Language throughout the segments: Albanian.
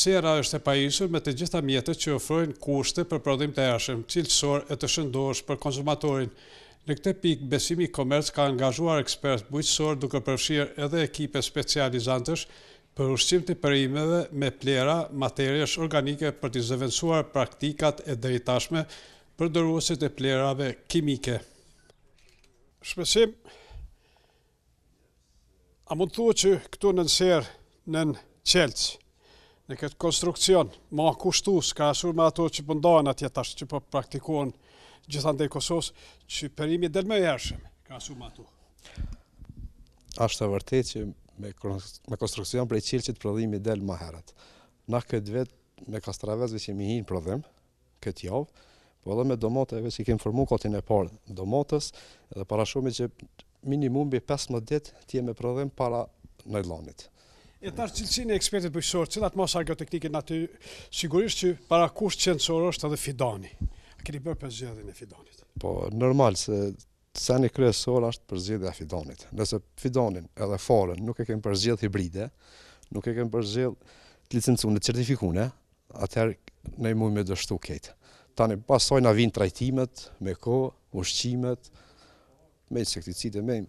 Sera është e pajisur me të gjitha mjetet që ofrojnë kushte për prodhim të ershëm, cilësor e të shëndosh për konsumatorin. Në këtë pikë, Besimi Komerc ka angazhuar ekspert bujqësor duke përfshirë edhe ekipe specializantësh për ushqim të perimeve me plera, materiesh organike për të zëvendësuar praktikat e drejtashme përdorësit e plerave kimike. Shpesim, a mund të thuhet që këtu në Serë, në Qelç, në këtë konstruksion, ma kushtus, krahasuar me ato që pëndohen atje tash, që po praktikohen gjithandej Kosovës, që perimi del më i hershëm, krahasuar me ato. Është e vërtetë që me konstruksion prej Qelçit prodhimi del më herët. Na këtë vit me Kastravezve që mi hinë prodhim këtë javë, po edhe me domateve që kemi formuar kotin e parë domatës, edhe parashojmë që minimum mbi 15 ditë të jemi prodhim para najllanit. E tash cilësinë e ekspertit bujqësor, cilat mos agrotechnike aty, sigurisht që para kusht qendror është edhe fidani. A keni bërë për zgjedhjen e fidanit? Po normal se seni kryesor është përzgjedhja e fidanit. Nëse fidanin edhe farën nuk e kemi përzgjedh hibride, nuk e kemi përzgjedh të licencuar, të certifikuar, atëherë ne mund me dështu këtë. Tani pastaj na vijnë trajtimet me kohë, ushqimet, me insekticide, me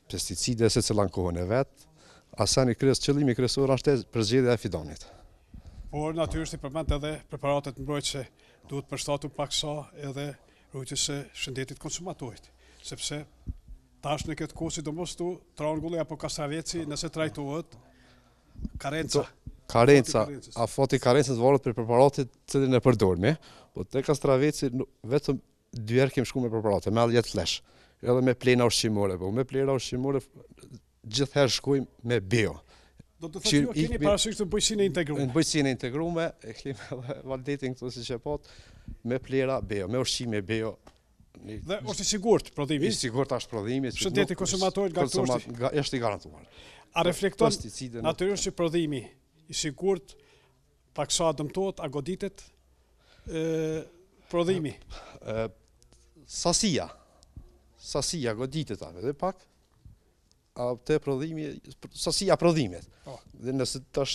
pesticide, secila në kohën e vet. Qëllimi kryesor është përzgjedhja e fidanit. Por natyrisht i përmend edhe preparatet mbrojtëse duhet përshtatur paksa edhe rujtjes së shëndetit konsumatorit, sepse tash në këtë kohë sidomos tu trangulli apo kastraveci nëse trajtohet karenca, afati karencës varet për preparatit që ne përdorim, po te kastraveci vetëm 2 herë kemi shkuar me preparate, me aljet flesh, edhe me plena ushqimore, po me plena ushqimore gjithherë shkojmë me bio. Do të thotë ju keni parasysh të bujqësinë e integruar. Në bujqësinë e integruar, e kemi edhe validetin këtu siç e pat, me plera bio, me ushqime bio. Dhe është i sigurt prodhimi? I sigurt është prodhimi. Shëndeti e konsumatorit është i garantuar. A reflekton natyrisht që prodhimi i sigurt paksa dëmtohet, a goditet prodhimi? Sasia goditet edhe pak. Te prodhimi, sasia prodhimit. Dhe nëse tash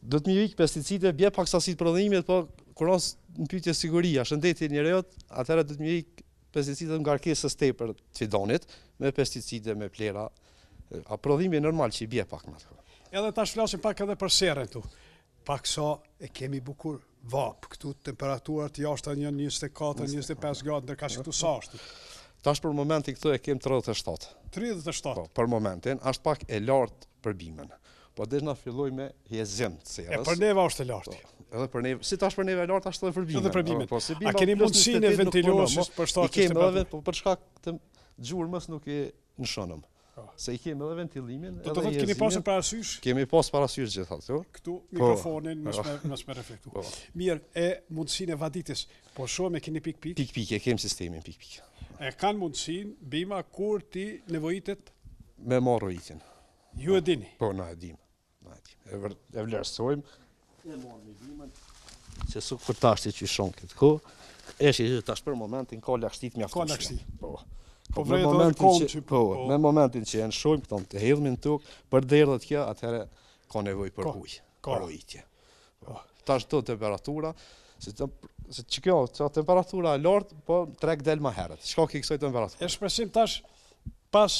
do të më vijë pesticide, bie pak sasi prodhimit, po kur në pyetje siguria, shëndeti i njerëzit, atëherë do të më vijë pesticide ngarkesës tepër të fidanit, me pesticide, me plera. A prodhimi normal që i bie pak më atë. Edhe tash flasim pak edhe për serën këtu. Paksa e kemi bukur vap, këtu temperaturat jashtë janë 24-25 gradë, ndërka që këtu sa është. Tash për momentin këtu e kem 37. 37. Po, për momentin është pak e lartë për bimën. Po desh na filloj me hezim të serës. E për neva është e lartë. Edhe për neve, si tash për neve e lartë ashtu edhe për bimën. Edhe për bimën. Po, si a keni mundësinë e ventilosis për shtatës temperaturë? I kemi edhe, po për shkak të gjurmës nuk e nshonëm. Se i kemi edhe ventilimin, do të thotë keni pasur parasysh? Kemi pas parasysh gjithashtu. Këtu mikrofonin mos me reflektu. Mirë, e mundësinë e vaditjes, po shohim e keni pikpik? Pikpik, e kemi sistemin pikpik. E kanë mundësinë bima kur ti nevojitet me marrë rritjen. Ju e dini? Po, na e dim. E vlerësojmë, e marrë bimën, që su kur tash që shon këtë kohë, që tash për momentin ka lagështit mjaftueshme. Ka lagështi. Po me momentin që e nshojmë këto të hedhmin tokë, për derdhët kjo, atëherë ka nevojë për ujë, për rritje. Tash to temperatura, se që kjo temperatura e lartë, po treg del më herët. Çka ke kësaj temperaturë? E shpresim tash pas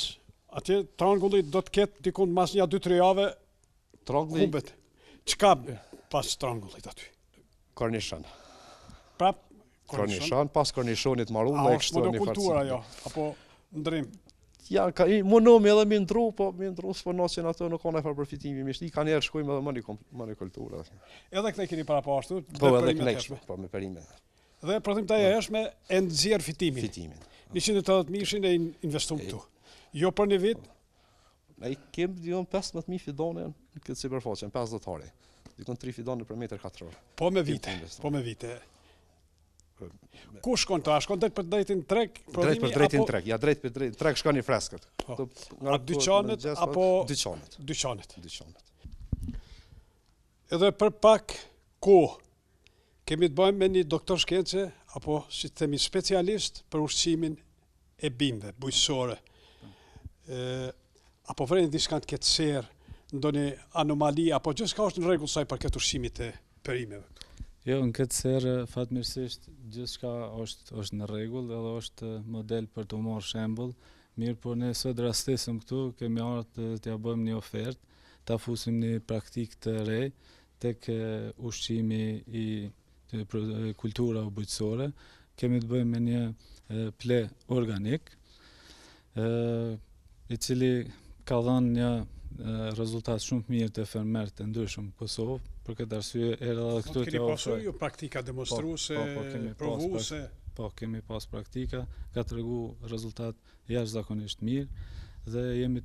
atje trangullit do të ketë dikun mas një 2-3 javë humbet. Çka pas trangullit aty? Kornishon. Prap kornishon, pas kornishonit marrulla e kështu një monokultura jo, apo ndrim? Ja, monomi edhe mi ndru, po mi ndru s'po nosin ato nuk ka ndonjë përfitimi mishti, kanë herë shkojmë edhe monokultura. Edhe këtë keni parapashtur? Po edhe këtë, po me perime. Dhe prodhimtaja e hershme e nxjerr fitimin. 180.000 e investuam këtu. Jo për një vit? Ai kem 15.000 fidane në këtë sipërfaqe, 50 hare. Dikon 3 fidane për metër katror. Po me vite. Ku shkon të? A shkon drejt për drejtin treg? Drejt për drejtin treg, ja drejt për drejtin treg shkon i freskët. A dyqanet apo? Dyqanet. Edhe për pak kohë, kemi të bëjmë me një doktor shkence, apo si të themi specialist për ushqimin e bimëve, bujqësore. Apo vren diçka të ketë serë, ndonjë anomali apo gjithçka është në rregull sa i përket ushqimit të perimeve? Jo, në këtë serë fatmirësisht gjithçka është në rregull edhe është model për të marrë shembull. Mirë, por ne sot rastesëm këtu kemi ardhur t'ja bëjmë një ofertë, ta fusim një praktikë të re tek ushqimi i kultura bujqësore. Kemi të bëjmë me një ple organik, i cili ka dhënë një rezultat shumë të mirë të fermerët të ndryshëm në Kosovë. Për këtë arsye erdha edhe këtu t'ja ofroj. Keni pasur praktika demonstruese, provuese? Po, kemi pas praktika, ka tregu rezultat jashtëzakonisht mirë dhe jemi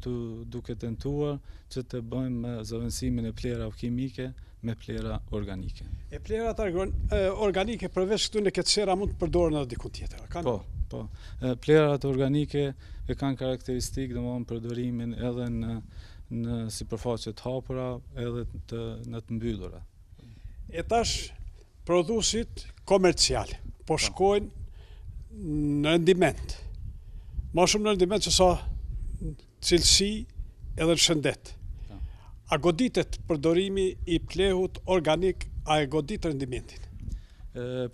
duke tentuar që të bëjmë zëvendësimin e plerave kimike me plera organike. E plerat organike përveç këtu në këtë serë mund të përdoren edhe diku tjetër? Po. Plerat organike e kanë karakteristikë domthonë përdorimin edhe në sipërfaqe të hapura edhe në të mbyllura. E tash prodhuesit komercial po shkojnë në rendiment. Ma shumë në rendiment që sa cilësi edhe në shëndet. A goditet përdorimi i plehut organik, a e godit rendimentin?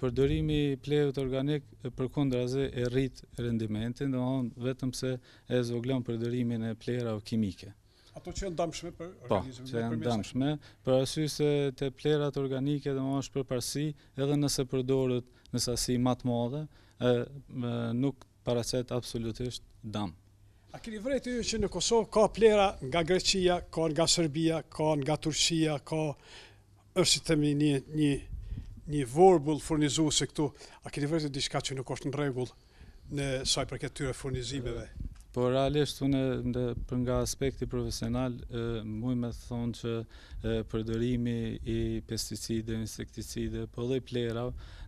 Përdorimi i plehut organik përkundrazi e rrit rendimentin, domthonë vetëm se e zvoglon përdorimin e plerave kimike. Ato që janë dëmshme për organizmin? Po, që janë dëmshme, për arsye se te plerat organike domthonë është përparësi edhe nëse përdoret në sasi më të madhe, nuk paraqet absolutisht dëm. A keni vërejtë ju që në Kosovë ka plera nga Greqia, ka nga Serbia, ka nga Turqia, është si themi një vorbull furnizuese këtu. A keni vërejtë diçka që nuk është në rregull në sa i përket tyre furnizimeve? Po realisht unë për nga aspekti profesional muj me thonë që përdorimi i pesticide, insekticide, po dhe plera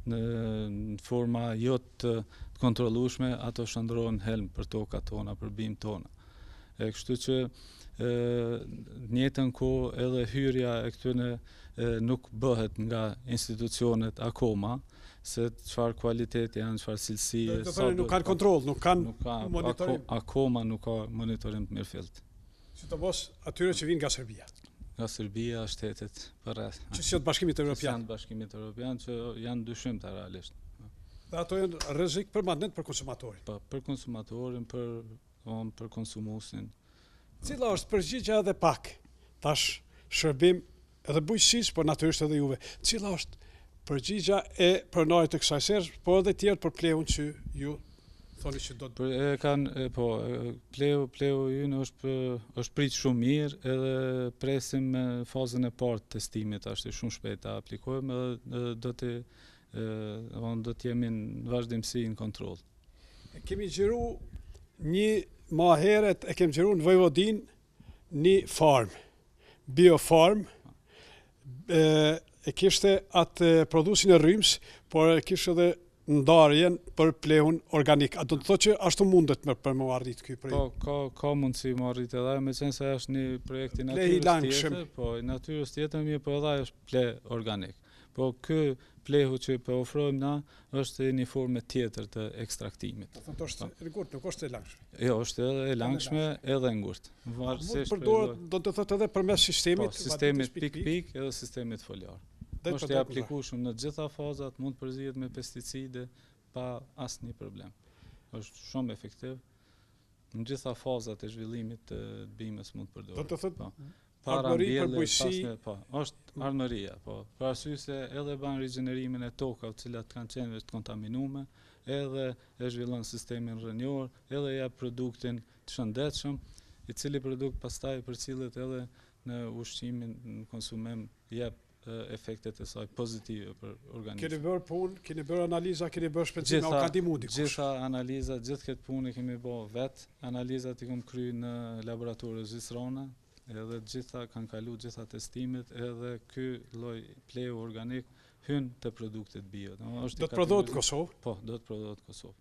në forma jo të kontrollueshme, ato shndrohen helm për tokat tona, për bimë tona. Kështu që në njëjtën kohë edhe hyrja e këtyre nuk bëhet nga institucionet akoma, se çfarë kvaliteti janë, çfarë cilësie. Nuk kanë kontroll, nuk kanë monitorim. Akoma nuk ka monitorim të mirëfillt. Sidomos atyre që vinë nga Serbia. Nga Serbia, shtetet përreth. Që janë Bashkimit Evropian. Janë Bashkimit Evropian që janë dyshimta realisht. Dhe ato janë rrezik permanent për konsumatorin. Po, për konsumatorin, për konsumuesin. Cila është përgjigjja edhe pak tash shërbim edhe bujqësisë, por natyrisht edhe juve. Cila është përgjigja e pronarit të kësaj serë, po edhe tjerë për plehun që ju thoni që do të... Plehu ynë është pritë shumë mirë edhe presim me fazën e parë të testimit, ashtë shumë shpejt të aplikojmë edhe do të jemi në vazhdimsi në kontrol. Kemi gjeru ma heret e kemi gjeru në Vojvodin një farm, biofarm, e kishte atë produsin e rryms, por e kishte edhe ndarjen për plehun organik. A do të thotë që ashtu mundet për më arrit ky projekt? Po, ka mundësi më arrit edhe, me qenë se është një projekt i natyrës tjetër, po i natyrës tjetër mirë, po edhe është ple organik. Po ky plehu që po ofrojmë na është një formë tjetër të ekstraktimit. Do të është e ngurtë, nuk është e langshme. Jo, është edhe e langshme edhe e ngurtë. Mund përdoret, do të thotë edhe përmes sistemit? Po, sistemit pik-pik edhe sistemit foliar. Është i aplikueshëm në të gjitha fazat, mund të përzihet me pesticide pa asnjë problem. Është shumë efektiv. Në gjitha fazat e zhvillimit të bimës mund të përdoret. Do të thotë ardhmëri për bujqësi. Po, është ardhmëria, po. Për arsye se edhe bën rigjenerimin e tokave të cilat kanë qenë të kontaminuara, edhe e zhvillon sistemin rrënjor, edhe jep produktin të shëndetshëm, i cili produkt pastaj përcillet edhe në ushqimin, në konsumim, jep efektet e saj pozitive për organizmin. Keni bërë punë, keni bërë analiza, keni bërë shpenzime, a ka ndihmu dikush? Gjitha analizat, gjithë këtë punë kemi bërë vetë, analizat i kemi kryer në laboratorë zvisrone, edhe gjitha kanë kalu gjitha testimet, edhe ky lloj plehu organik hyn te produktet bio. Do të prodhohet në Kosovë? Po, do të prodhohet në Kosovë.